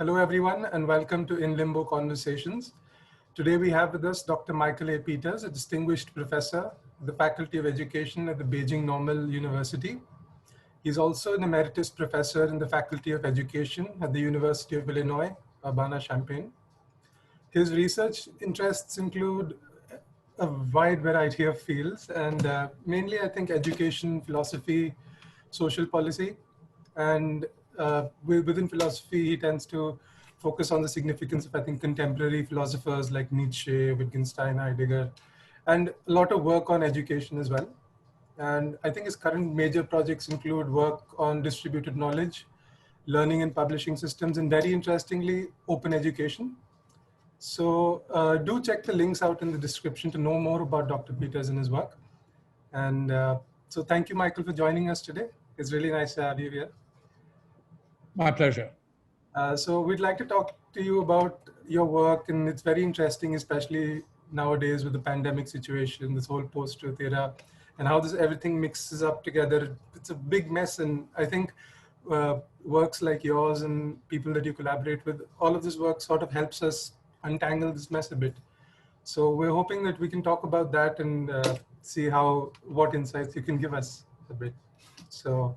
Hello, everyone, and welcome to In Limbo Conversations. Today we have with us Dr. Michael A. Peters, a distinguished professor at the Faculty of Education at the Beijing Normal University. He's also an emeritus professor in the Faculty of Education at the University of Illinois, Urbana-Champaign. His research interests include a wide variety of fields, and mainly, I think, education, philosophy, social policy. And within philosophy, he tends to focus on the significance of, I think, contemporary philosophers like Nietzsche, Wittgenstein, Heidegger, and a lot of work on education as well. And I think his current major projects include work on distributed knowledge, learning and publishing systems, and very interestingly, open education. So do check the links out in the description to know more about Dr. Peters and his work. And so thank you, Michael, for joining us today. It's really nice to have you here. My pleasure. So we'd like to talk to you about your work, and it's very interesting, especially nowadays with the pandemic situation, this whole post-truth era, and how everything mixes up together. It's a big mess, and I think works like yours and people that you collaborate with, all of this work sort of helps us untangle this mess a bit. So we're hoping that we can talk about that and see what insights you can give us a bit. So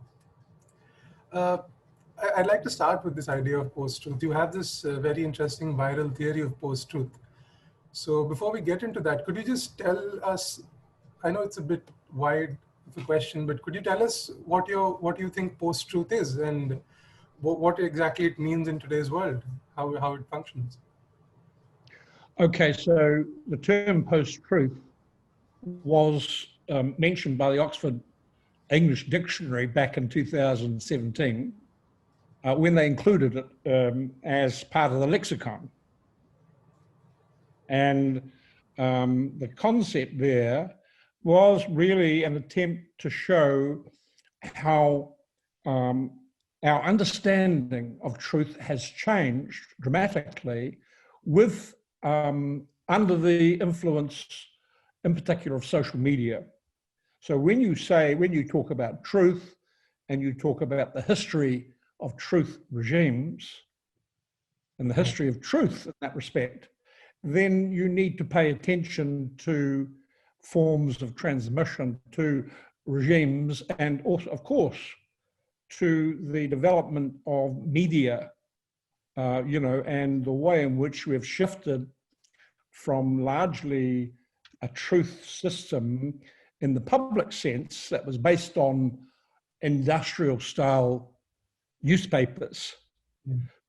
I'd like to start with this idea of post-truth. You have this very interesting viral theory of post-truth. So before we get into that, could you just tell us, I know it's a bit wide of a question, but could you tell us what you think post-truth is and what exactly it means in today's world, how it functions? Okay, so the term post-truth was mentioned by the Oxford English Dictionary back in 2017 when they included it as part of the lexicon. And the concept there was really an attempt to show how our understanding of truth has changed dramatically with under the influence, in particular, of social media. So when you talk about truth and you talk about the history of truth regimes and the history of truth in that respect, then you need to pay attention to forms of transmission, to regimes, and also, of course, to the development of media, and the way in which we've shifted from largely a truth system in the public sense that was based on industrial style newspapers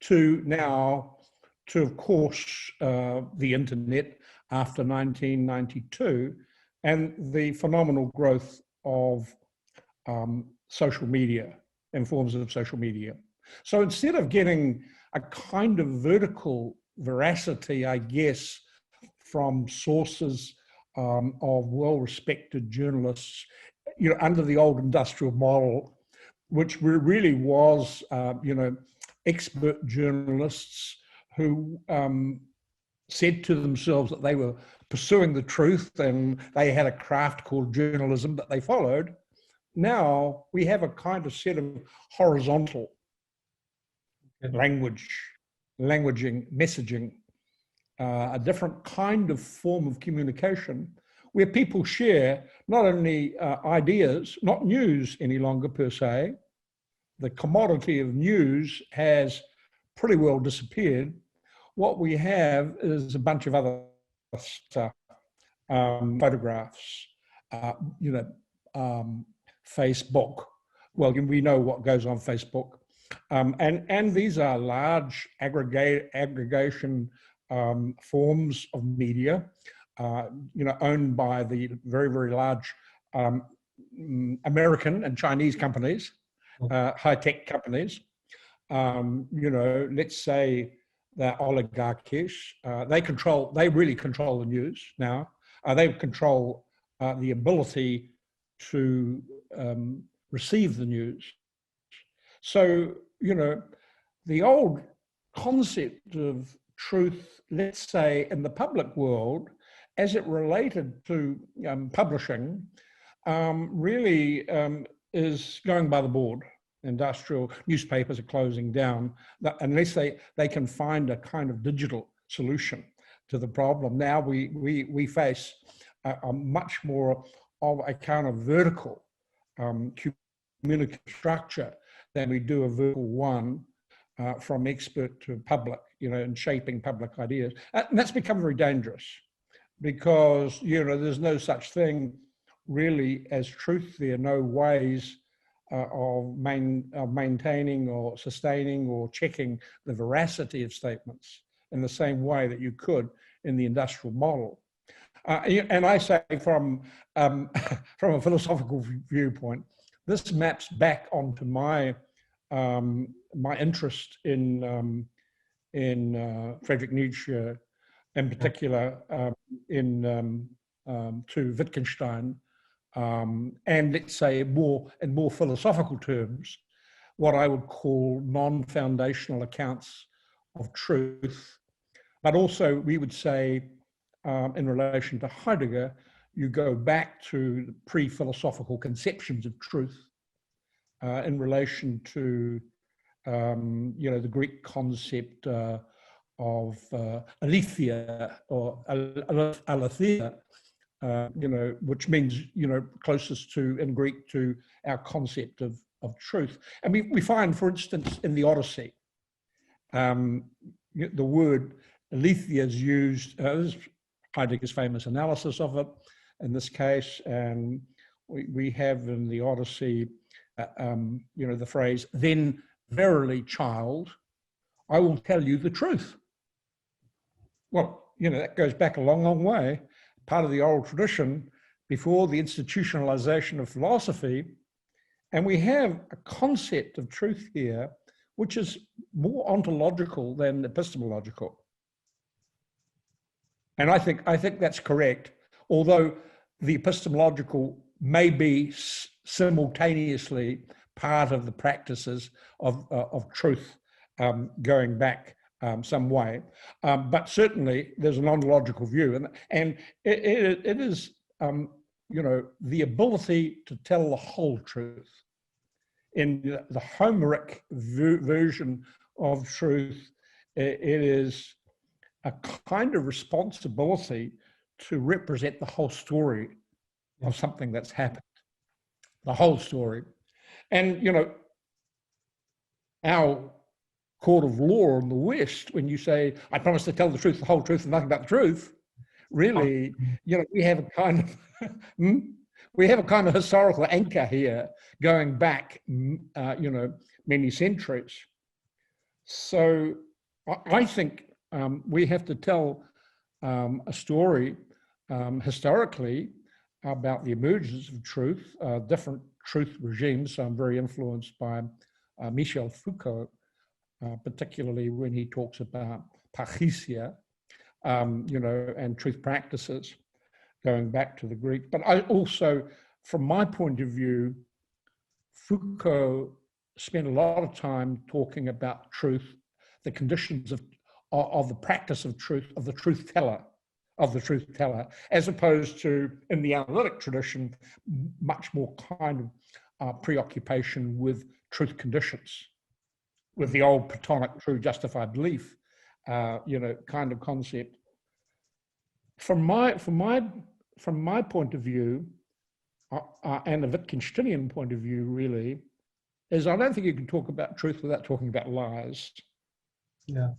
to now, to of course, the internet after 1992 and the phenomenal growth of social media and forms of social media. So instead of getting a kind of vertical veracity, I guess, from sources of well-respected journalists, under the old industrial model, which really was, expert journalists who said to themselves that they were pursuing the truth and they had a craft called journalism that they followed. Now we have a kind of set of horizontal languaging, messaging, a different kind of form of communication where people share not only ideas, not news any longer per se. The commodity of news has pretty well disappeared. What we have is a bunch of other stuff, photographs, Facebook. Well, we know what goes on Facebook. And these are large aggregation forms of media, owned by the very, very large American and Chinese companies, high-tech companies. Let's say they're oligarchies. They really control the news now. They control the ability to receive the news. So, the old concept of truth, let's say, in the public world, as it related to publishing, really is going by the board. Industrial newspapers are closing down unless they can find a kind of digital solution to the problem. Now we face a much more of a kind of vertical communication structure than we do a vertical one from expert to public, in shaping public ideas. And that's become very dangerous because, there's no such thing really as truth. There are no ways of maintaining or sustaining or checking the veracity of statements in the same way that you could in the industrial model. And I say from a philosophical viewpoint, this maps back onto my interest in Friedrich Nietzsche, in particular, to Wittgenstein, and let's say in more philosophical terms, what I would call non-foundational accounts of truth. But also we would say, in relation to Heidegger, you go back to the pre-philosophical conceptions of truth in relation to, the Greek concept of aletheia or aletheia, which means, closest to, in Greek, to our concept of truth. And we find, for instance, in the Odyssey, the word aletheia is used, Heidegger's famous analysis of it in this case, and we have in the Odyssey, the phrase, "Then verily, child, I will tell you the truth." Well, that goes back a long, long way, part of the oral tradition before the institutionalization of philosophy. And we have a concept of truth here, which is more ontological than epistemological. And I think that's correct, although the epistemological may be simultaneously part of the practices of truth going back some way. But certainly there's an ontological view, and it is, the ability to tell the whole truth. In the Homeric version of truth, it is a kind of responsibility to represent the whole story of something that's happened, the whole story. And, our court of law in the West, when you say, "I promise to tell the truth, the whole truth, and nothing but the truth," really, we have a kind of historical anchor here going back, many centuries. So I think we have to tell a story historically about the emergence of truth, different truth regimes. So I'm very influenced by Michel Foucault, particularly when he talks about parrhesia, and truth practices going back to the Greek. But I also, from my point of view, Foucault spent a lot of time talking about truth, the conditions of the practice of truth, of the truth teller, as opposed to, in the analytic tradition, much more kind of preoccupation with truth conditions, with the old Platonic true justified belief, kind of concept. From my point of view, and the Wittgensteinian point of view, really, is I don't think you can talk about truth without talking about lies. Yeah.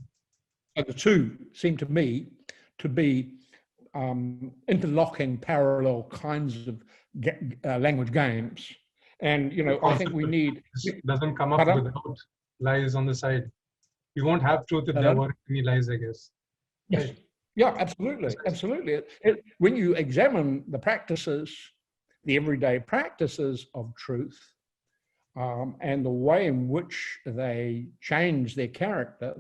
So the two seem to me to be interlocking parallel kinds of language games. And, I think we need... Doesn't come up without lies on the side. You won't have truth if there weren't any lies, I guess. Yes. Right. Yeah, absolutely. Absolutely. When you examine the practices, the everyday practices of truth, and the way in which they change their character,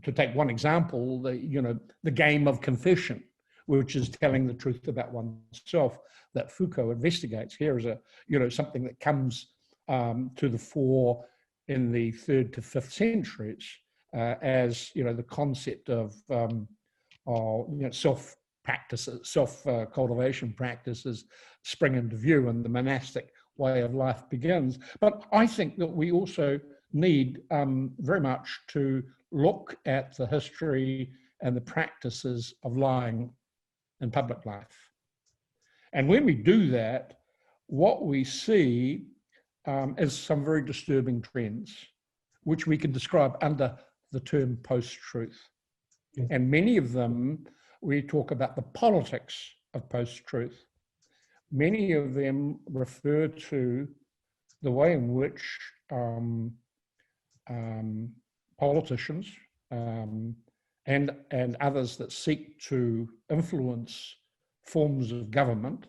to take one example, the game of confession, which is telling the truth about oneself, that Foucault investigates. Here is something that comes to the fore in the 3rd to 5th centuries, as the concept of self-practices, self-cultivation practices spring into view, and the monastic way of life begins. But I think that we also need very much to look at the history and the practices of lying in public life. And when we do that, what we see is some very disturbing trends, which we can describe under the term post-truth. Yes. And many of them, we talk about the politics of post-truth. Many of them refer to the way in which politicians and others that seek to influence forms of government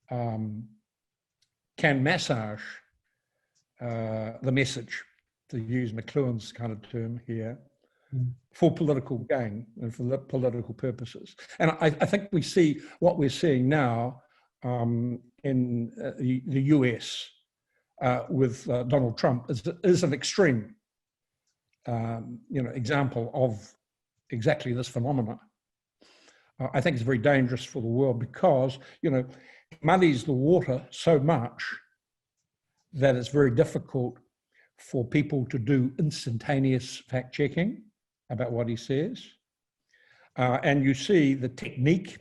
can massage the message, to use McLuhan's kind of term here, for political gain and for political purposes. And I think we see what we're seeing now in the US with Donald Trump is an extreme example of exactly this phenomenon. I think it's very dangerous for the world because, it muddies the water so much that it's very difficult for people to do instantaneous fact checking about what he says. And you see the technique,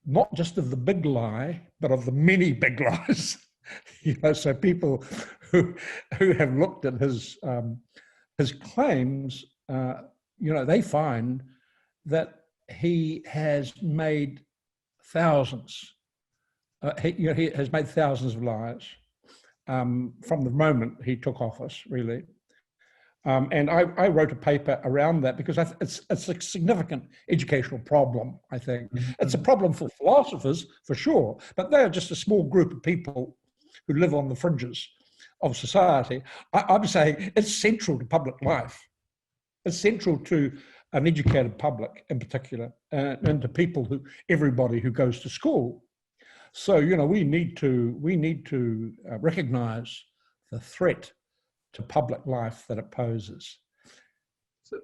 not just of the big lie, but of the many big lies. So people who have looked at his claims, they find that he has made thousands. He has made thousands of lies from the moment he took office, really. And I wrote a paper around that because it's a significant educational problem, I think. It's a problem for philosophers, for sure, but they're just a small group of people who live on the fringes of society. I'm saying it's central to public life. It's central to an educated public in particular, and to everybody who goes to school. So, we need to recognize the threat to public life that it poses. So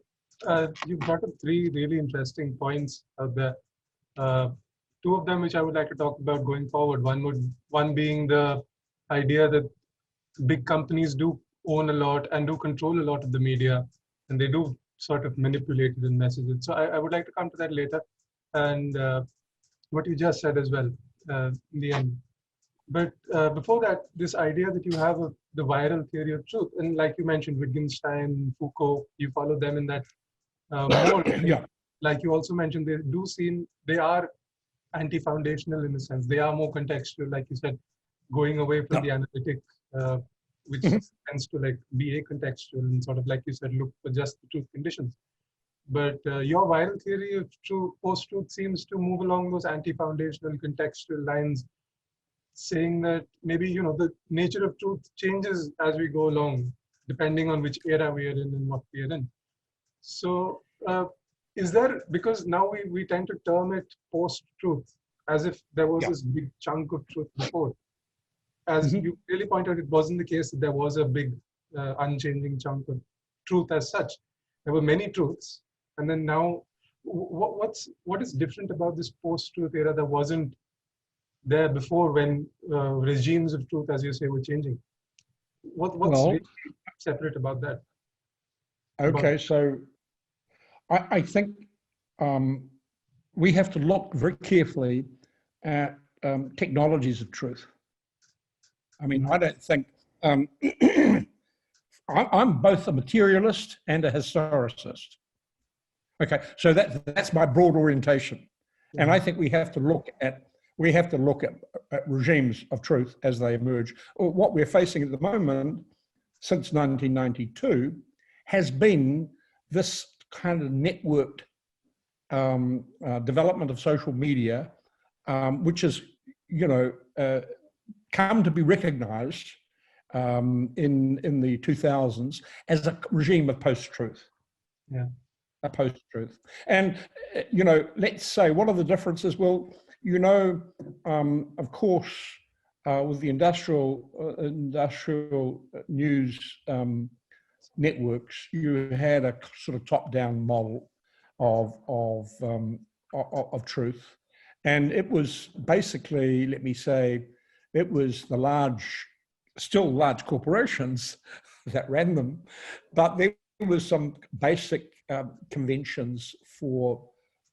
you brought up three really interesting points out there. Two of them which I would like to talk about going forward. One being the idea that big companies do own a lot and do control a lot of the media, and they do sort of manipulate it in messages. So I would like to come to that later, and what you just said as well in the end. But before that, this idea that you have of the viral theory of truth, and like you mentioned, Wittgenstein, Foucault, you follow them in that mold. Yeah. Like you also mentioned, they are anti-foundational in a sense. They are more contextual, like you said, going away from the analytic, which tends to be acontextual and sort of, like you said, look for just the truth conditions. But your viral theory of post-truth seems to move along those anti-foundational contextual lines, saying that maybe, the nature of truth changes as we go along, depending on which era we are in and what we are in. So is there, because now we tend to term it post-truth, as if there was this big chunk of truth before. As you really pointed out, it wasn't the case that there was a big unchanging chunk of truth as such. There were many truths. And then now, what is different about this post-truth era that wasn't there before, when regimes of truth, as you say, were changing? What's really separate about that? Okay, so I think we have to look very carefully at technologies of truth. I mean, I don't think, I'm both a materialist and a historicist. Okay, so that's my broad orientation. And I think we have to look at regimes of truth as they emerge. What we're facing at the moment, since 1992, has been this kind of networked development of social media, which has, come to be recognized in the 2000s as a regime of post-truth. Yeah. A post-truth. And, let's say, what are the differences? Well, of course, with the industrial news networks, you had a sort of top-down model of truth. And it was basically, let me say, it was the still large corporations that ran them, but there was some basic conventions for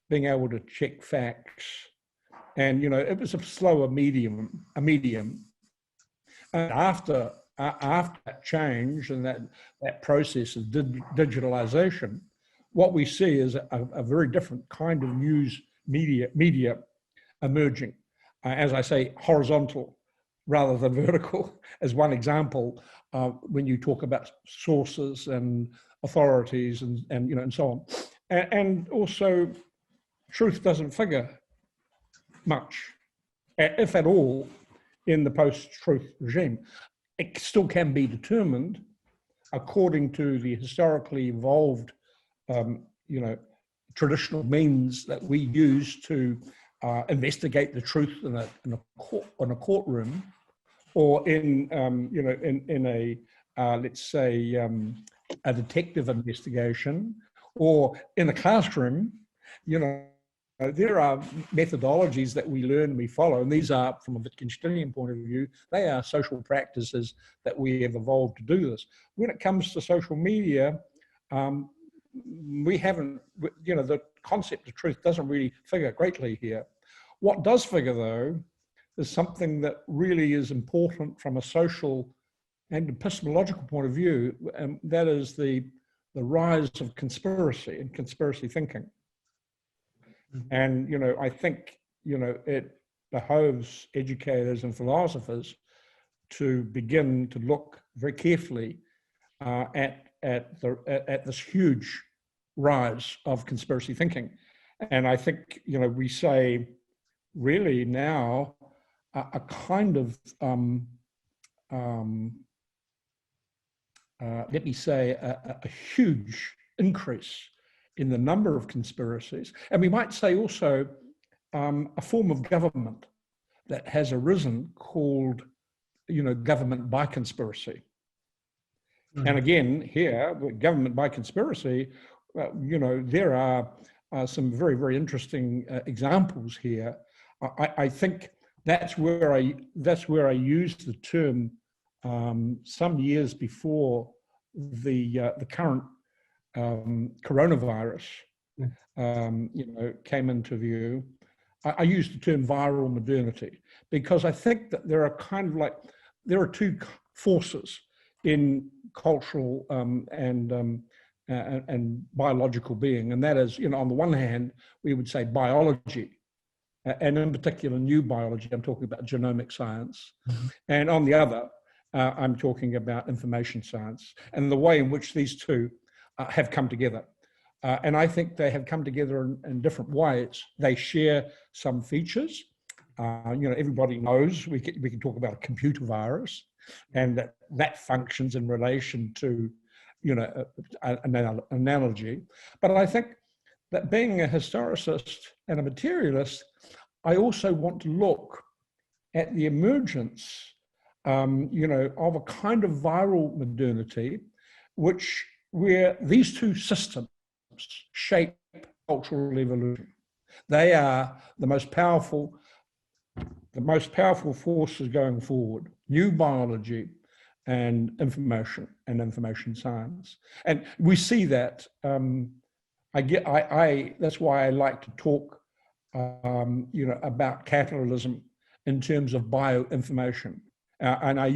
being able to check facts. And, it was a slower medium. And after that change and that process of digitalization, what we see is a very different kind of news media emerging. As I say, horizontal rather than vertical, as one example, when you talk about sources and authorities and so on. And also, truth doesn't figure much, if at all, in the post-truth regime. It still can be determined according to the historically evolved, traditional means that we use to investigate the truth in a courtroom, or in a let's say a detective investigation, or in a classroom. There are methodologies that we learn and we follow, and these are, from a Wittgensteinian point of view, they are social practices that we have evolved to do this. When it comes to social media, we haven't, the concept of truth doesn't really figure greatly here. What does figure, though, is something that really is important from a social and epistemological point of view, and that is the rise of conspiracy and conspiracy thinking. And, I think, it behoves educators and philosophers to begin to look very carefully at this huge rise of conspiracy thinking. And I think, we say really now a kind of, let me say, a huge increase in the number of conspiracies. And we might say also a form of government that has arisen called, government by conspiracy. Mm-hmm. And again, here, government by conspiracy, there are some very, very interesting examples here. I think that's where I used the term some years before the current coronavirus, came into view. I use the term viral modernity because I think that there are two forces in cultural and biological being, and that is, on the one hand, we would say biology, and in particular new biology. I'm talking about genomic science, mm-hmm. And on the other, I'm talking about information science and the way in which these two have come together. And I think they have come together in different ways. They share some features. Everybody knows we can talk about a computer virus, and that functions in relation to, an analogy. But I think that being a historicist and a materialist, I also want to look at the emergence, of a kind of viral modernity, where these two systems shape cultural evolution. They are the most powerful forces going forward: new biology and information science. And we see that. That's why I like to talk, about capitalism in terms of bioinformation. And I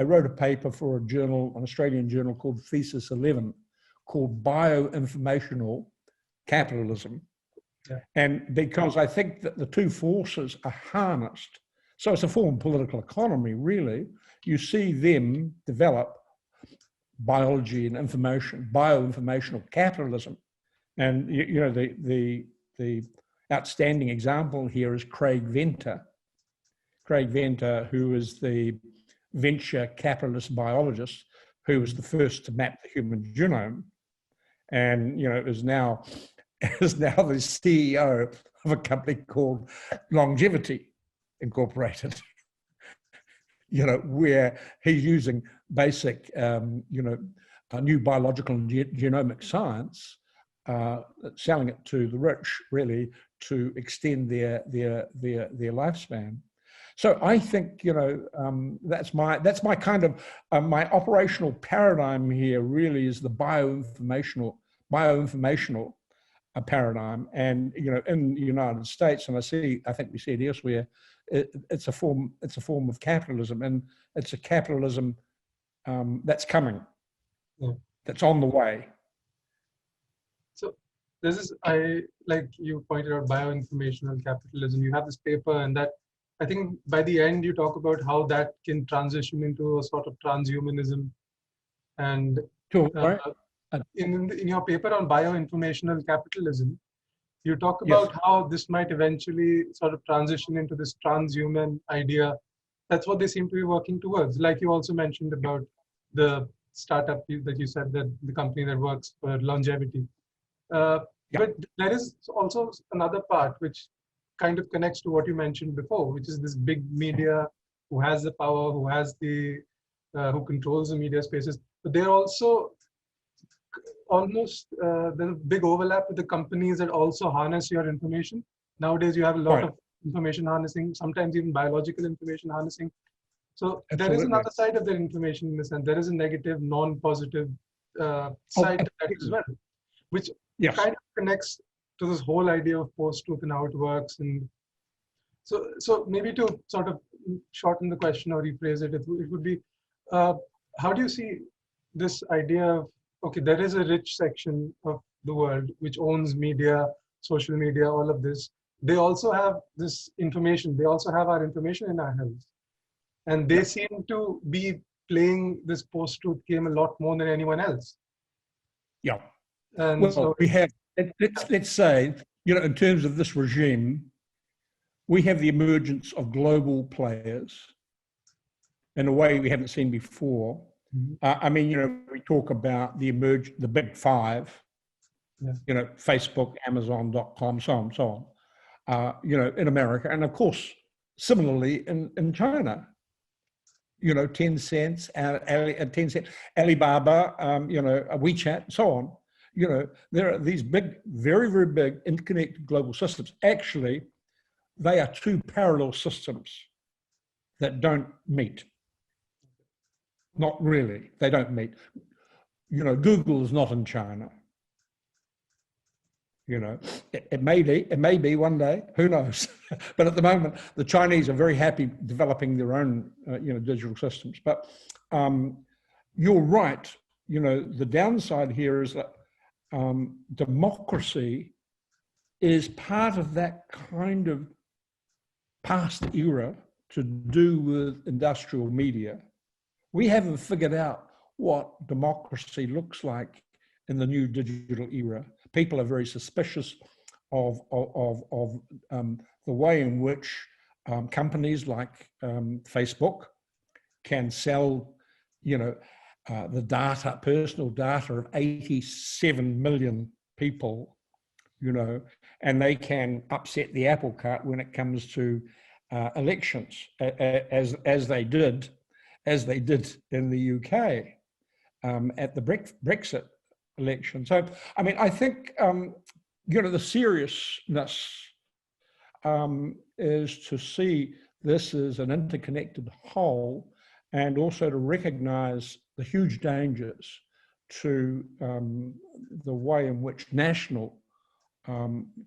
wrote a paper for an Australian journal called Thesis 11, called Bioinformational Capitalism. Yeah. And because I think that the two forces are harnessed, so it's a form of political economy, really. You see them develop biology and information, bioinformational capitalism. And the outstanding example here is Craig Venter. Craig Venter, who is the venture capitalist biologist who was the first to map the human genome, and is now the CEO of a company called Longevity Incorporated. Where he's using basic, new biological and genomic science, selling it to the rich, really, to extend their lifespan. So I think, that's my kind of, my operational paradigm here really is the bioinformational paradigm. And, in the United States, and I think we see it elsewhere, it's a form of capitalism, and it's a capitalism that's coming, that's on the way. So like you pointed out, bioinformational capitalism. You have this paper, and that I think by the end you talk about how that can transition into a sort of transhumanism. And in your paper on bioinformational capitalism, you talk about how this might eventually sort of transition into this transhuman idea. That's what they seem to be working towards. Like you also mentioned about the startup that you said, that the company that works for longevity. But there is also another part which kind of connects to what you mentioned before, which is this big media who has the power, who has who controls the media spaces. But they're also almost, there's a big overlap with the companies that also harness your information. Nowadays, you have a lot of information harnessing, sometimes even biological information harnessing. So there is another side of the information in the sense. There is a negative, non-positive side to that as well, which kind of connects to this whole idea of post-truth and how it works. And so maybe to sort of shorten the question or rephrase it, it would be, how do you see this idea of, okay, there is a rich section of the world which owns media, social media, all of this. They also have this information. They also have our information in our hands. And they seem to be playing this post-truth game a lot more than anyone else. Yeah. And well, so we have, let's say, in terms of this regime, we have the emergence of global players in a way we haven't seen before. I mean, we talk about the big five, Facebook, Amazon.com, so on, so on, in America. And of course, similarly in China, Tencent, Alibaba, WeChat, so on. There are these big, very, very big interconnected global systems. Actually, they are two parallel systems that don't meet. Not really, they don't meet. Google is not in China. It may be one day, who knows? But at the moment, the Chinese are very happy developing their own, digital systems. But you're right. The downside here is that democracy is part of that kind of past era to do with industrial media. We haven't figured out what democracy looks like in the new digital era. People are very suspicious of the way in which companies like Facebook can sell, the data, personal data of 87 million people, and they can upset the apple cart when it comes to elections, as they did in the UK at the Brexit election. So, I mean, I think, the seriousness is to see this as an interconnected whole, and also to recognize the huge dangers to the way in which national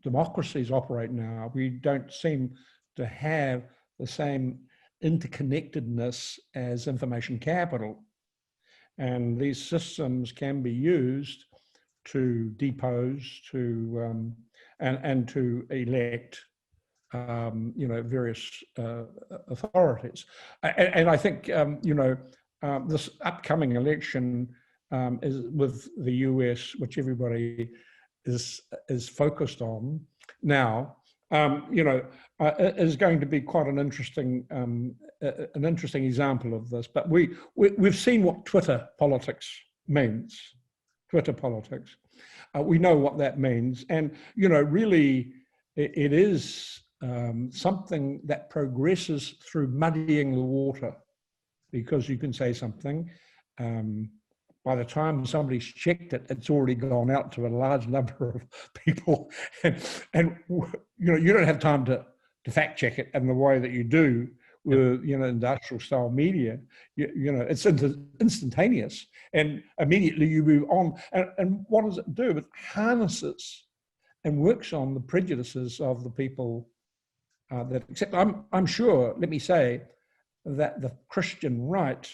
democracies operate now. We don't seem to have the same interconnectedness as information capital. And these systems can be used to depose, and to elect, various authorities. And I think, this upcoming election is with the US, which everybody is focused on now. Is going to be quite an interesting example of this. But we've seen what Twitter politics means. Twitter politics. We know what that means, and really, it is something that progresses through muddying the water, because you can say something. By the time somebody's checked it, it's already gone out to a large number of people, and you don't have time to fact check it in the way that you do with, you know, industrial style media, you know, it's instantaneous, and immediately you move on. And what does it do? It harnesses and works on the prejudices of the people that accept. I'm sure, let me say, that the Christian right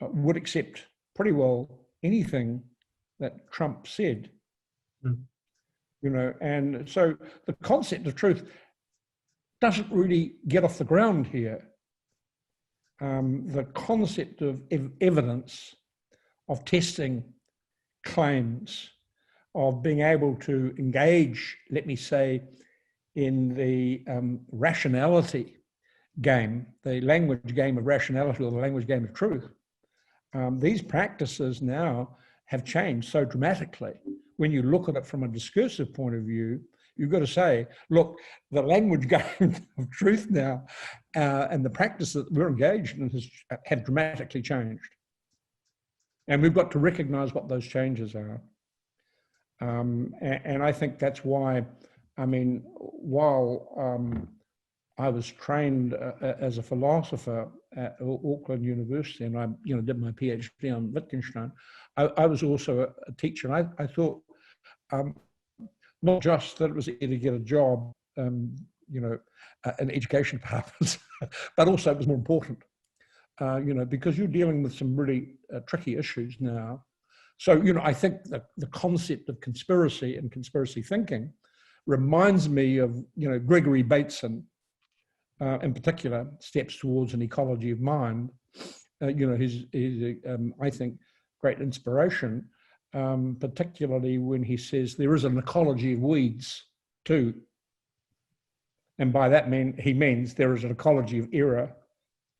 would accept pretty well anything that Trump said. You know, and so the concept of truth doesn't really get off the ground here. The concept of evidence, of testing claims, of being able to engage, let me say, in the rationality game, the language game of rationality, or the language game of truth. These practices now have changed so dramatically. When you look at it from a discursive point of view, you've got to say, look, the language game of truth now and the practice that we're engaged in have dramatically changed. And we've got to recognize what those changes are. And I think that's why, I mean, while I was trained as a philosopher at Auckland University, and I, you know, did my PhD on Wittgenstein, I was also a teacher. And I thought, not just that it was easy to get a job, you know, in education departments, but also it was more important, you know, because you're dealing with some really tricky issues now. So, you know, I think that the concept of conspiracy and conspiracy thinking reminds me of, you know, Gregory Bateson, in particular, Steps Towards an Ecology of Mind. You know, he's I think, great inspiration, particularly when he says there is an ecology of weeds too. And by that he means there is an ecology of error,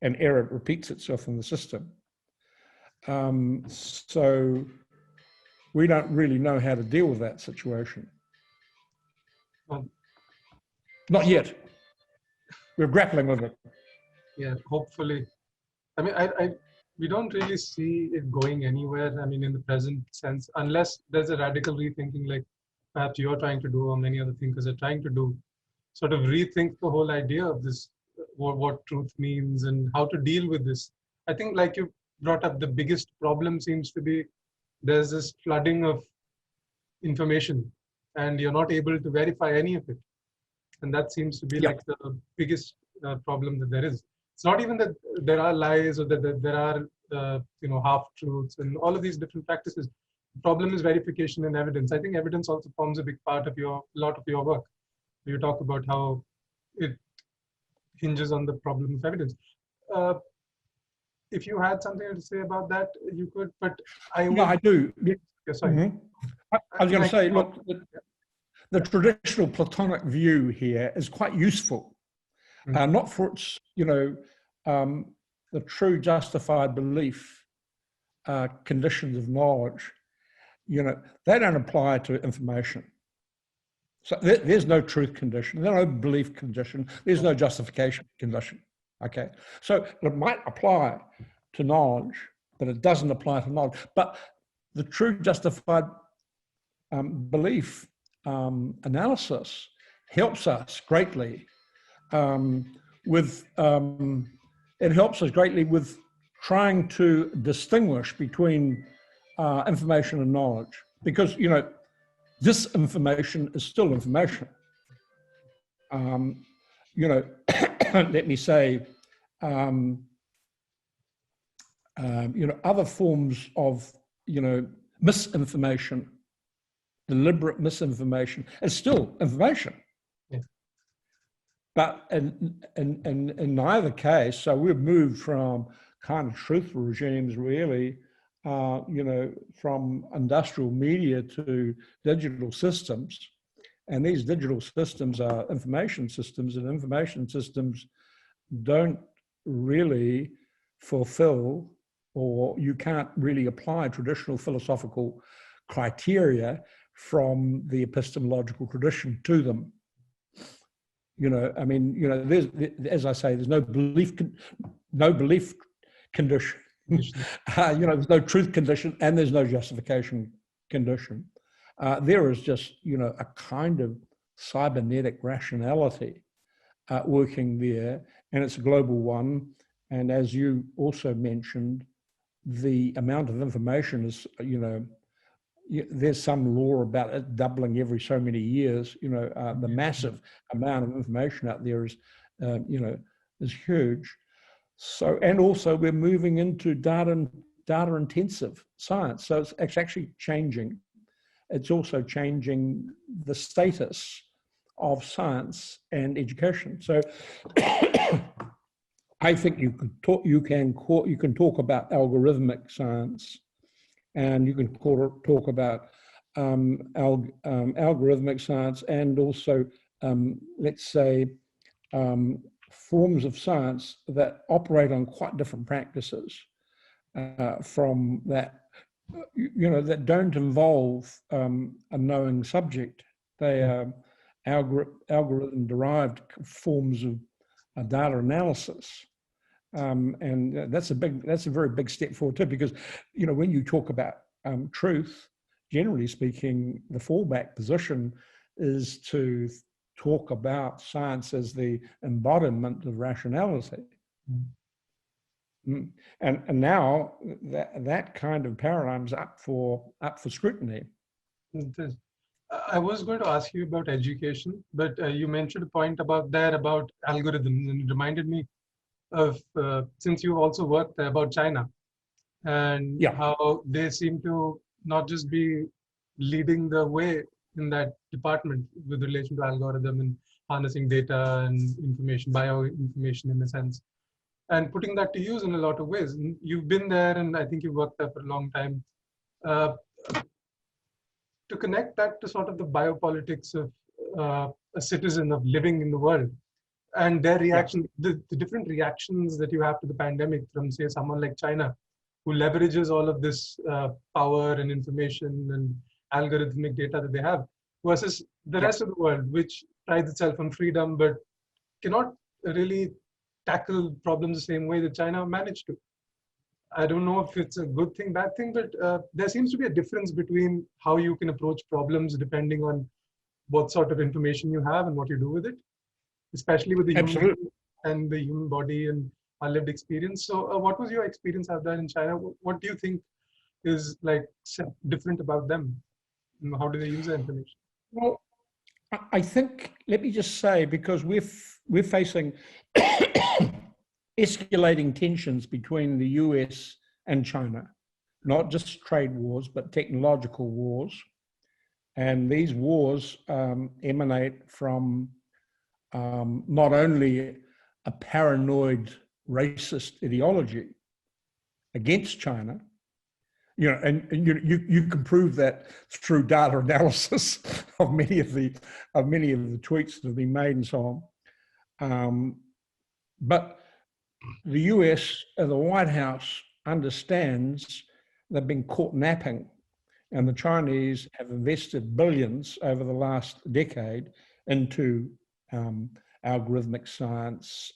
and error repeats itself in the system. So we don't really know how to deal with that situation. Not yet. We're grappling with it. Yeah, hopefully. I mean, we don't really see it going anywhere, I mean, in the present sense, unless there's a radical rethinking, like perhaps you're trying to do, or many other thinkers are trying to do, sort of rethink the whole idea of this, what truth means and how to deal with this. I think, like you brought up, the biggest problem seems to be there's this flooding of information and you're not able to verify any of it. And that seems to be like the biggest problem that there is. It's not even that there are lies or that there are you know, half-truths and all of these different practices. The problem is verification and evidence. I think evidence also forms a big part of a lot of your work. You talk about how it hinges on the problem of evidence. If you had something to say about that, you could, but I would... Yeah, I do. Yeah, sorry. Mm-hmm. I was going to say, look, the traditional Platonic view here is quite useful, not for its, you know, the true justified belief conditions of knowledge. You know, they don't apply to information. So there's no truth condition, there's no belief condition, there's no justification condition. Okay, so it might apply to knowledge, but it doesn't apply to knowledge. But the true justified belief analysis helps us greatly it helps us greatly with trying to distinguish between information and knowledge, because, you know, this information is still information. You know, let me say, you know, other forms of, you know, misinformation, deliberate misinformation, is still information. Yeah. But in neither case, so we've moved from kind of truth regimes, really, you know, from industrial media to digital systems. And these digital systems are information systems, and information systems don't really fulfill, or you can't really apply traditional philosophical criteria from the epistemological tradition to them. You know, I mean, you know, there's, as I say, there's no belief condition. You know, there's no truth condition, and there's no justification condition. There is just, you know, a kind of cybernetic rationality working there, and it's a global one. And as you also mentioned, the amount of information is, there's some law about it doubling every so many years. The massive amount of information out there is, is huge. So, and also we're moving into data intensive science. So it's actually changing. It's also changing the status of science and education. So I think you can talk about algorithmic science, and you can talk about algorithmic science, and also let's say forms of science that operate on quite different practices from that, that don't involve a knowing subject. They are algorithm derived forms of data analysis. And that's a very big step forward too, because, when you talk about truth, generally speaking, the fallback position is to talk about science as the embodiment of rationality. And now that kind of paradigm's up for scrutiny. I was going to ask you about education, but you mentioned a point about algorithms, and it reminded me of, since you also worked there, about China, and how they seem to not just be leading the way in that department with relation to algorithm and harnessing data and information, bioinformation in a sense, and putting that to use in a lot of ways. And you've been there, and I think you've worked there for a long time. To connect that to sort of the biopolitics of a citizen, of living in the world, and their reaction, the different reactions that you have to the pandemic from, say, someone like China, who leverages all of this power and information and algorithmic data that they have, versus the rest of the world, which prides itself on freedom, but cannot really tackle problems the same way that China managed to. I don't know if it's a good thing, bad thing, but there seems to be a difference between how you can approach problems depending on what sort of information you have and what you do with it, especially with the human body and our lived experience. So what was your experience out there in China? What do you think is different about them? How do they use the information? Well, I think, let me just say, because we're facing escalating tensions between the US and China, not just trade wars, but technological wars. And these wars emanate from not only a paranoid racist ideology against China, and you can prove that through data analysis of many of the tweets that have been made and so on. But the US and the White House understands they've been caught napping, and the Chinese have invested billions over the last decade into algorithmic science,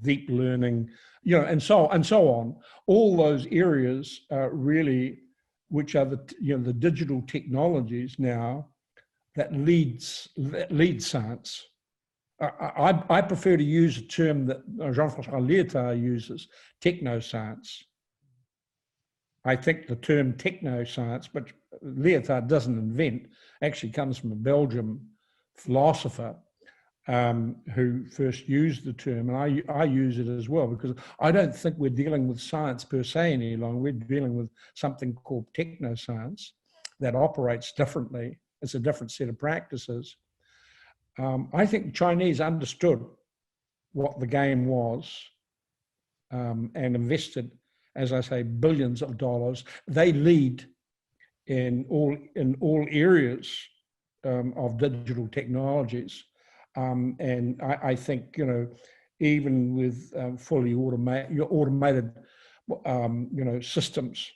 deep learning, and so on. All those areas really, which are the digital technologies now that lead science. I prefer to use a term that Jean-François Lyotard uses, technoscience. I think the term technoscience, which Lyotard doesn't invent, actually comes from a Belgian philosopher who first used the term, and I use it as well, because I don't think we're dealing with science per se any longer. We're dealing with something called technoscience that operates differently. It's a different set of practices. I think the Chinese understood what the game was and invested, as I say, billions of dollars. They lead in all areas of digital technologies, and I think even with fully automated systems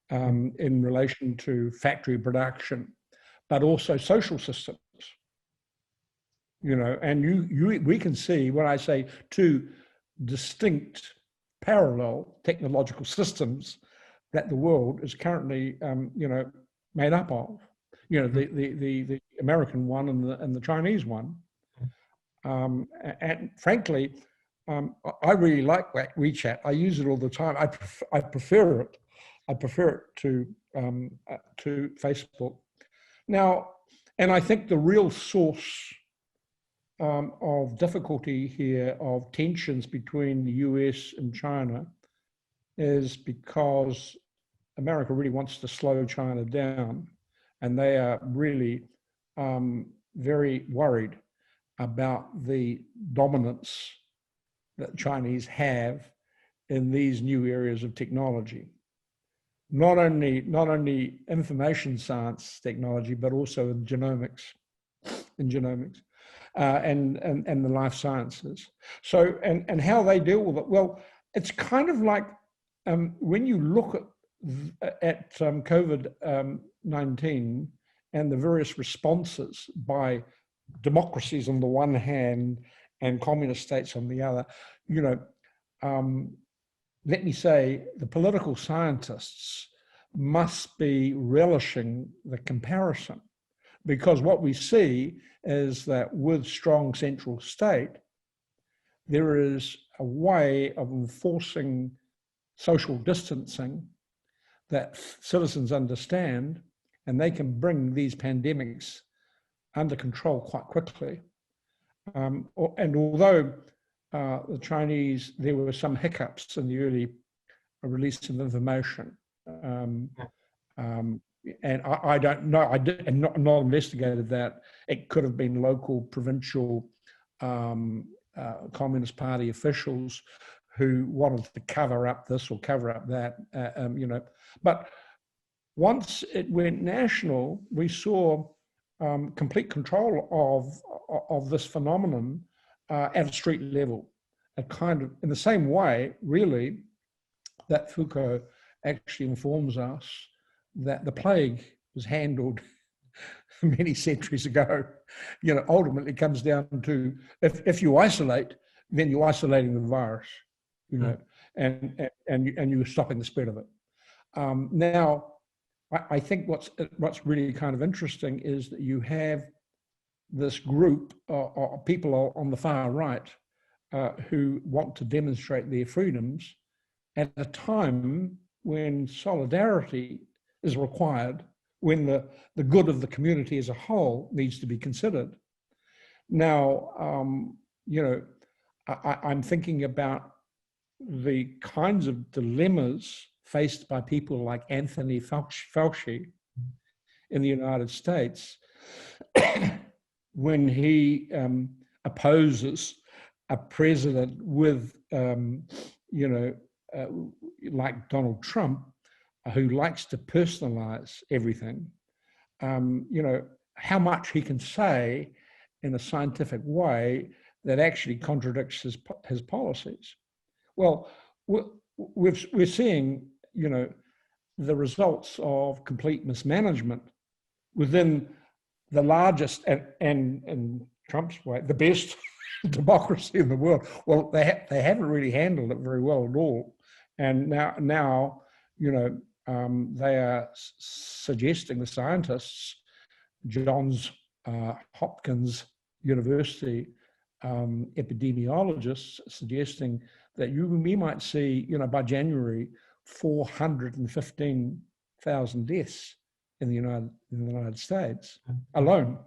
in relation to factory production, but also social systems. And we can see, when I say two distinct parallel technological systems that the world is currently, made up of, the American one and the Chinese one. And frankly, I really like WeChat. I use it all the time. I prefer it. I prefer it to Facebook. Now, and I think the real source of difficulty here, of tensions between the US and China, is because America really wants to slow China down, and they are really very worried about the dominance that Chinese have in these new areas of technology. Not only information science technology, but also in genomics, and the life sciences. So, and how they deal with it. Well, it's kind of like when you look at COVID-19 and the various responses by democracies on the one hand and communist states on the other, you know, let me say the political scientists must be relishing the comparison, because what we see is that with strong central state, there is a way of enforcing social distancing that citizens understand, and they can bring these pandemics under control quite quickly. And although the Chinese, there were some hiccups in the early release of information, and I don't know, I did not investigated that. It could have been local, provincial Communist Party officials who wanted to cover up this or cover up that, you know. But once it went national, we saw complete control of this phenomenon at a street level. A kind of, in the same way, really, that Foucault actually informs us that the plague was handled many centuries ago. You know, ultimately it comes down to if you isolate, then you're isolating the virus, you know, and you're stopping the spread of it. Now, I think what's really kind of interesting is that you have this group of people on the far right who want to demonstrate their freedoms at a time when solidarity is required, when the good of the community as a whole needs to be considered. Now, you know, I'm thinking about the kinds of dilemmas faced by people like Anthony Fauci in the United States when he opposes a president with, you know, like Donald Trump, who likes to personalize everything, you know, how much he can say in a scientific way that actually contradicts his policies. Well, we're seeing, you know, the results of complete mismanagement within the largest and Trump's way, the best democracy in the world. Well, they haven't really handled it very well at all, and now you know, they are suggesting, the scientists, Johns Hopkins University epidemiologists, suggesting that we might see, you know, by January, 415,000 deaths in the United States alone.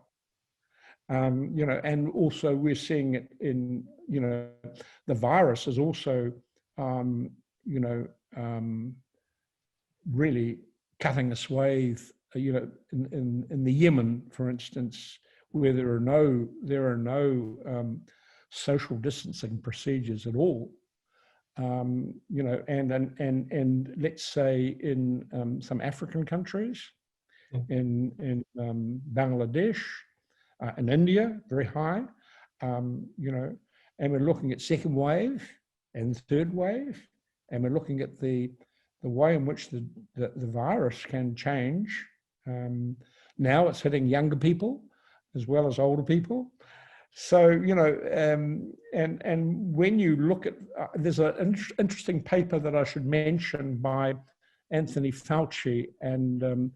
You know, and also we're seeing it in, you know, the virus is also, you know, really cutting a swathe, you know, in the Yemen, for instance, where there are no social distancing procedures at all. You know, and let's say in some African countries, in Bangladesh, in India, very high, you know, and we're looking at second wave and third wave, and we're looking at the way in which the virus can change. Now it's hitting younger people as well as older people. So, you know, and when you look at, there's an interesting paper that I should mention by Anthony Fauci and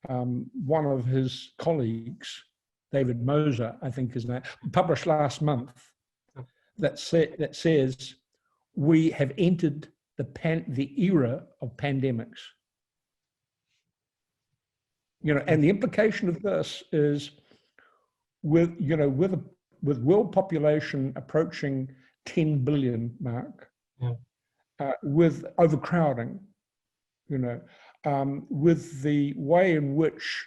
one of his colleagues, David Moser, I think his name, published last month, that says we have entered the era of pandemics. And the implication of this is with world population approaching 10 billion mark, with overcrowding, with the way in which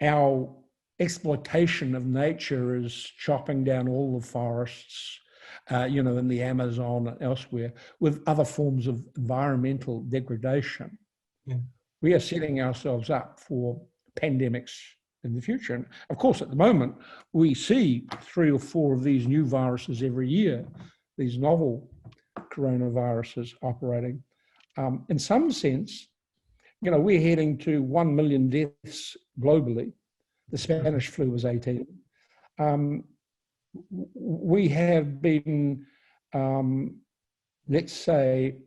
our exploitation of nature is chopping down all the forests, in the Amazon and elsewhere, with other forms of environmental degradation. We are setting ourselves up for pandemics in the future. And of course, at the moment, we see 3 or 4 of these new viruses every year, these novel coronaviruses operating. In some sense, we're heading to 1 million deaths globally. The Spanish flu was 18. We have been, let's say,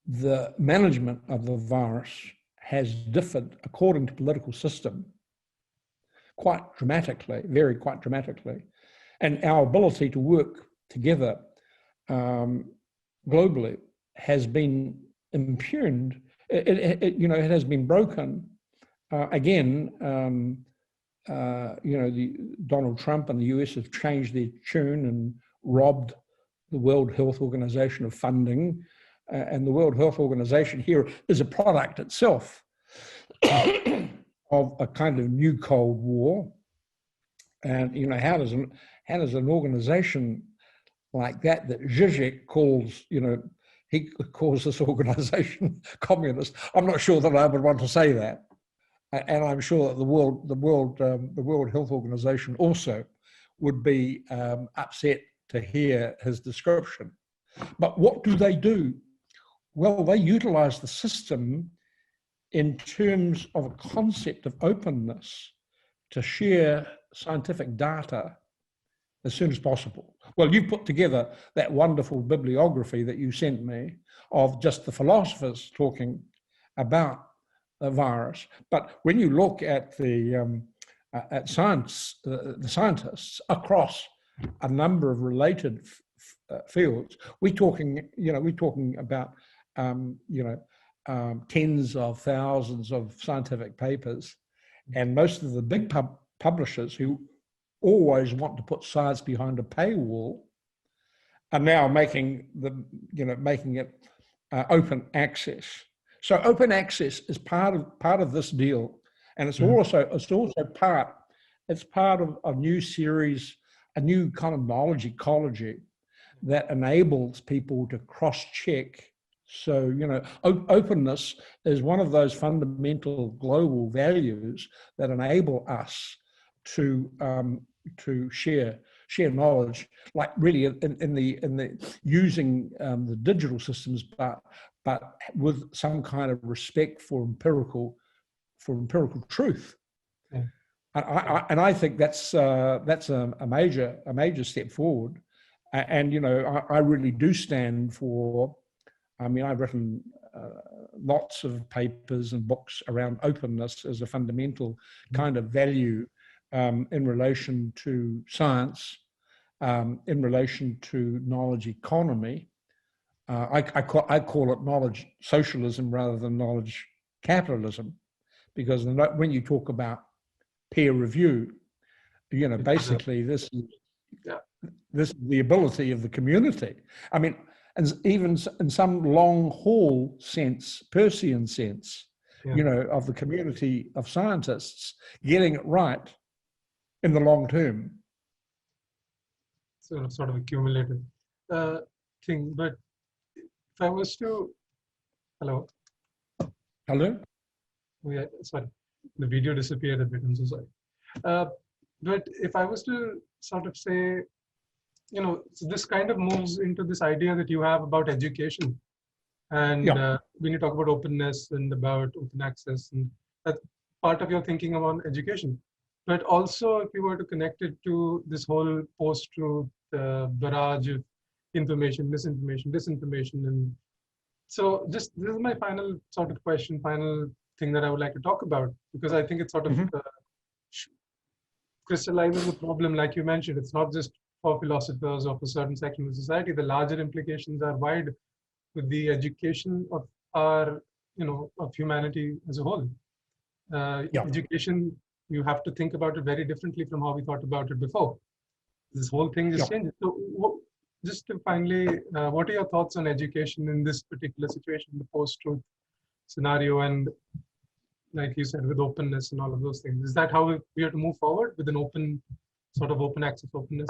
the management of the virus has differed according to political system quite dramatically, quite dramatically. And our ability to work together globally has been impugned. It has been broken. Donald Trump and the US have changed their tune and robbed the World Health Organization of funding. And the World Health Organization here is a product itself of a kind of new Cold War. And how does an organization like that Zizek calls, he calls this organization communist. I'm not sure that I would want to say that, and I'm sure that the World Health Organization also would be upset to hear his description. But what do? Well, they utilize the system in terms of a concept of openness to share scientific data as soon as possible. Well, you put together that wonderful bibliography that you sent me of just the philosophers talking about the virus. But when you look at the scientists across a number of related fields, we're talking about tens of thousands of scientific papers, and most of the big publishers who always want to put science behind a paywall are now making it open access. So open access is part of this deal, and it's also part of a new series, a new kind of knowledge ecology that enables people to cross-check. So, openness is one of those fundamental global values that enable us to share knowledge, like really in the using the digital systems, but with some kind of respect for empirical truth. Yeah. And I think that's a major step forward. And I really do stand for. I mean, I've written lots of papers and books around openness as a fundamental kind of value in relation to science, in relation to knowledge economy. I call it knowledge socialism rather than knowledge capitalism, because when you talk about peer review, basically this is the ability of the community. I mean, and even in some long haul sense, Peircean sense, of the community of scientists getting it right in the long term. So sort of a cumulative thing. But if I was to, hello? Hello? Oh, yeah, sorry, the video disappeared a bit, I'm so sorry. But if I was to sort of say, so this kind of moves into this idea that you have about education. And when you talk about openness and about open access, and that's part of your thinking about education. But also, if you were to connect it to this whole post-truth barrage of information, misinformation, disinformation. And so this is my final sort of question, final thing that I would like to talk about, because I think it's sort of crystallizes the problem, like you mentioned. It's not just for philosophers or for certain sections of society. The larger implications are wide with the education of our, of humanity as a whole. Yeah. Education, you have to think about it very differently from how we thought about it before. This whole thing just Yeah. changed. So, just to finally, what are your thoughts on education in this particular situation, the post-truth scenario, and like you said, with openness and all of those things? Is that how we have to move forward, with an open, sort of open access openness?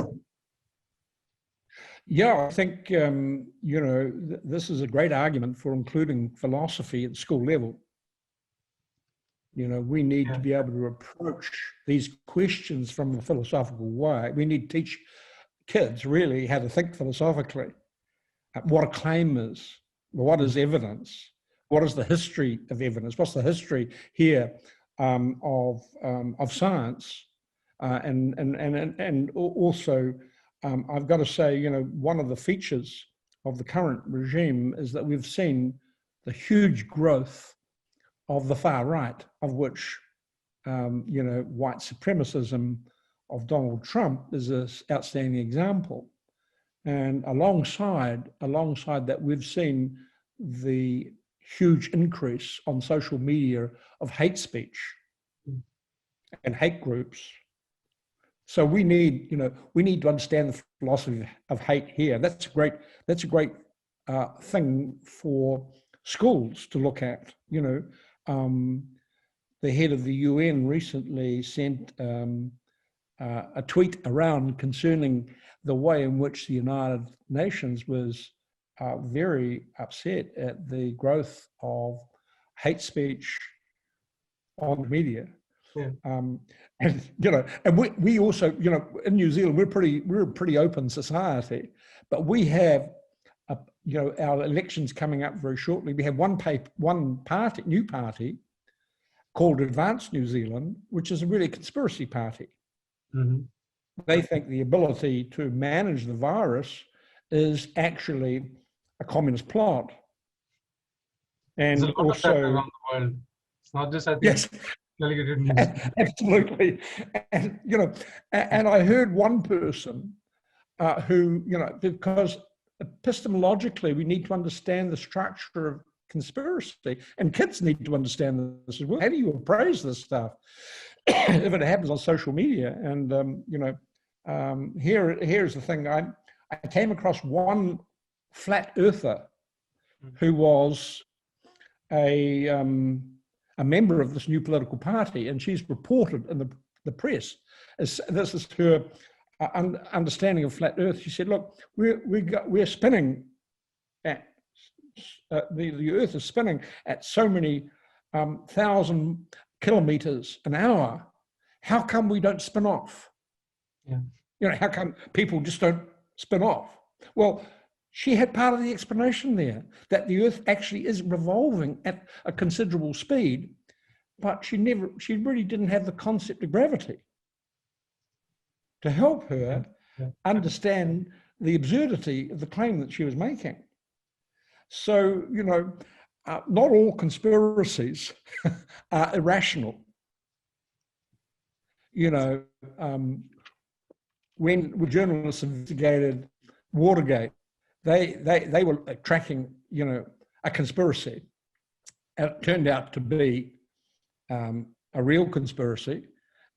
Yeah, I think, this is a great argument for including philosophy at school level. We need to be able to approach these questions from a philosophical way. We need to teach kids really how to think philosophically, what a claim is, what is evidence, what is the history of evidence, what's the history here of science, and also I've got to say, one of the features of the current regime is that we've seen the huge growth of the far right, of which, white supremacism of Donald Trump is an outstanding example. And alongside that, we've seen the huge increase on social media of hate speech and hate groups. So we need to understand the philosophy of hate here. That's a great thing for schools to look at. The head of the UN recently sent a tweet around concerning the way in which the United Nations was very upset at the growth of hate speech on the media. Yeah. And we also, in New Zealand, we're a pretty open society, but we have, our elections coming up very shortly. We have one new party called Advance New Zealand, which is a really conspiracy party. Mm-hmm. They think the ability to manage the virus is actually a communist plot. And there's a lot also of that around the world. It's not just, I think, yes, delegated news. absolutely. And and I heard one person who, because epistemologically we need to understand the structure of conspiracy, and kids need to understand this as well. How do you appraise this stuff if it happens on social media? And here's the thing. I came across one flat earther who was a member of this new political party, and she's reported in the press as this is her understanding of flat Earth. She said, "Look, we're spinning at the Earth is spinning at so many 1,000 kilometers an hour. How come we don't spin off? Yeah. How come people just don't spin off?" Well, she had part of the explanation there, that the Earth actually is revolving at a considerable speed, but she really didn't have the concept of gravity to help her understand the absurdity of the claim that she was making. So, not all conspiracies are irrational. When journalists investigated Watergate, they were tracking, a conspiracy. And it turned out to be a real conspiracy,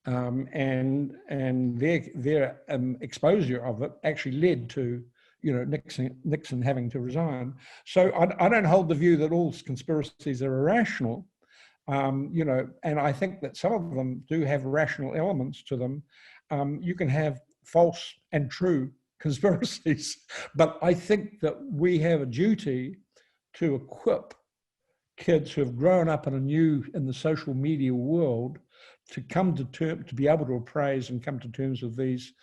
and their exposure of it actually led to, Nixon having to resign. So I don't hold the view that all conspiracies are irrational, and I think that some of them do have rational elements to them. You can have false and true conspiracies, but I think that we have a duty to equip kids who have grown up in the social media world to come to to be able to appraise and come to terms with these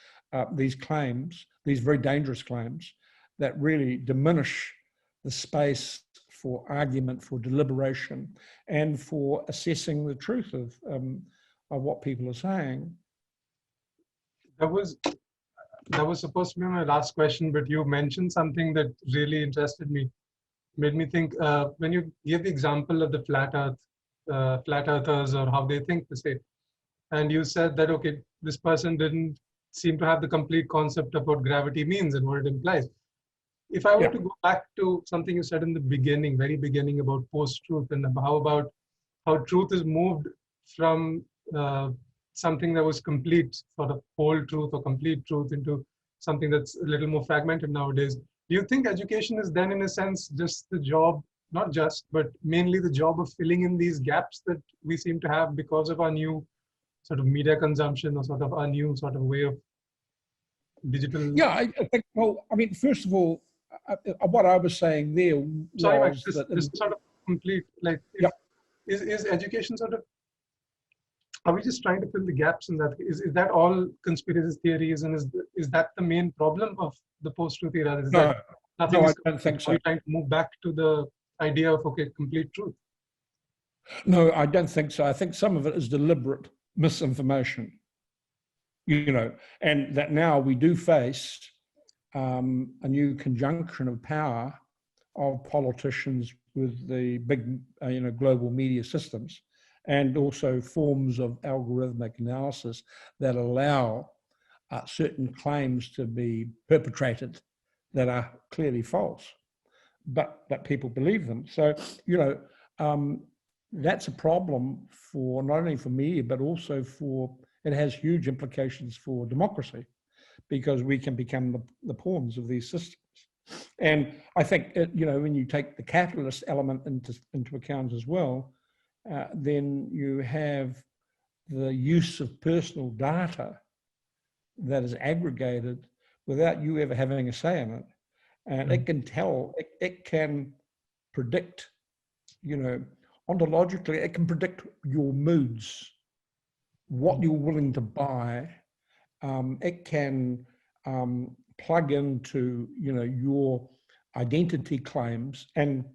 claims, these very dangerous claims that really diminish the space for argument, for deliberation, and for assessing the truth of what people are saying. That was supposed to be my last question, but you mentioned something that really interested me. Made me think, when you give the example of the flat earthers or how they think, to say, And you said that, okay, this person didn't seem to have the complete concept of what gravity means and what it implies. If I were to go back to something you said in the beginning, very beginning, about post-truth, and how about how truth is moved from something that was complete, sort of whole truth or complete truth, into something that's a little more fragmented nowadays. Do you think education is then, in a sense, just the job, not just, but mainly the job of filling in these gaps that we seem to have because of our new sort of media consumption, or sort of our new sort of way of digital? Yeah, I think, well, I mean, first of all, what I was saying there was this sort of complete, like, is education sort of, are we just trying to fill the gaps in that? Is that all conspiracy theories, and is that the main problem of the post-truth era? No, I don't think so. Are we trying to move back to the idea of, okay, complete truth? No, I don't think so. I think some of it is deliberate misinformation, you know, and that now we do face a new conjunction of power of politicians with the big, global media systems, and also forms of algorithmic analysis that allow certain claims to be perpetrated that are clearly false, but that people believe them. So, that's a problem for not only for media, but also it has huge implications for democracy, because we can become the pawns of these systems. And I think, when you take the capitalist element into account as well, then you have the use of personal data that is aggregated without you ever having a say in it. And it can predict, ontologically, it can predict your moods, what you're willing to buy. It can plug into, your identity claims and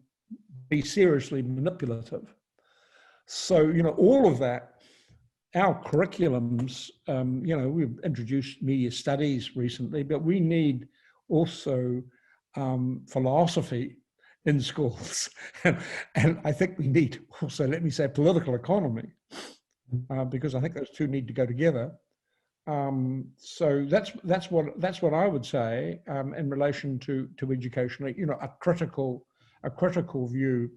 be seriously manipulative. So, all of that, our curriculums, we've introduced media studies recently, but we need also philosophy in schools. And I think we need also, let me say, political economy, because I think those two need to go together. So that's what I would say in relation to education. A critical view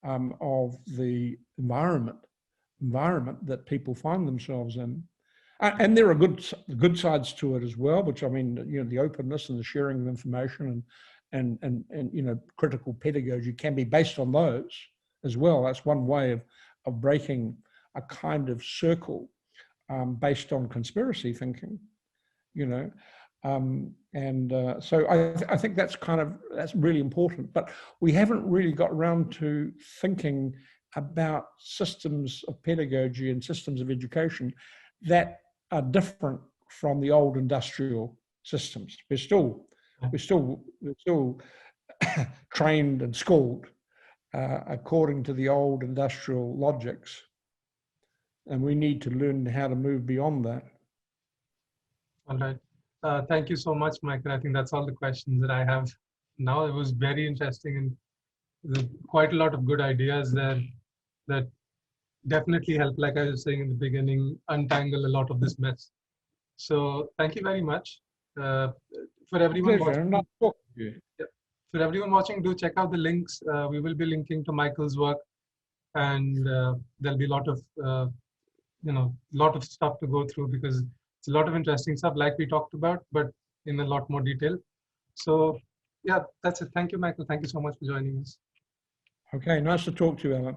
of the environment that people find themselves in, and there are good sides to it as well. Which, I mean, the openness and the sharing of information and critical pedagogy can be based on those as well. That's one way of breaking a kind of circle based on conspiracy thinking, so I think that's really important. But we haven't really got around to thinking about systems of pedagogy and systems of education that are different from the old industrial systems. We're still trained and schooled according to the old industrial logics. And we need to learn how to move beyond that. All right. Thank you so much, Michael. I think that's all the questions that I have now. It was very interesting, and there's quite a lot of good ideas there that definitely help, like I was saying in the beginning, untangle a lot of this mess. So thank you very much. For everyone watching, do check out the links. We will be linking to Michael's work, and there'll be a lot of stuff to go through, because it's a lot of interesting stuff like we talked about, but in a lot more detail. So yeah, that's it. Thank you, Michael. Thank you so much for joining us. Okay, nice to talk to you, Alan.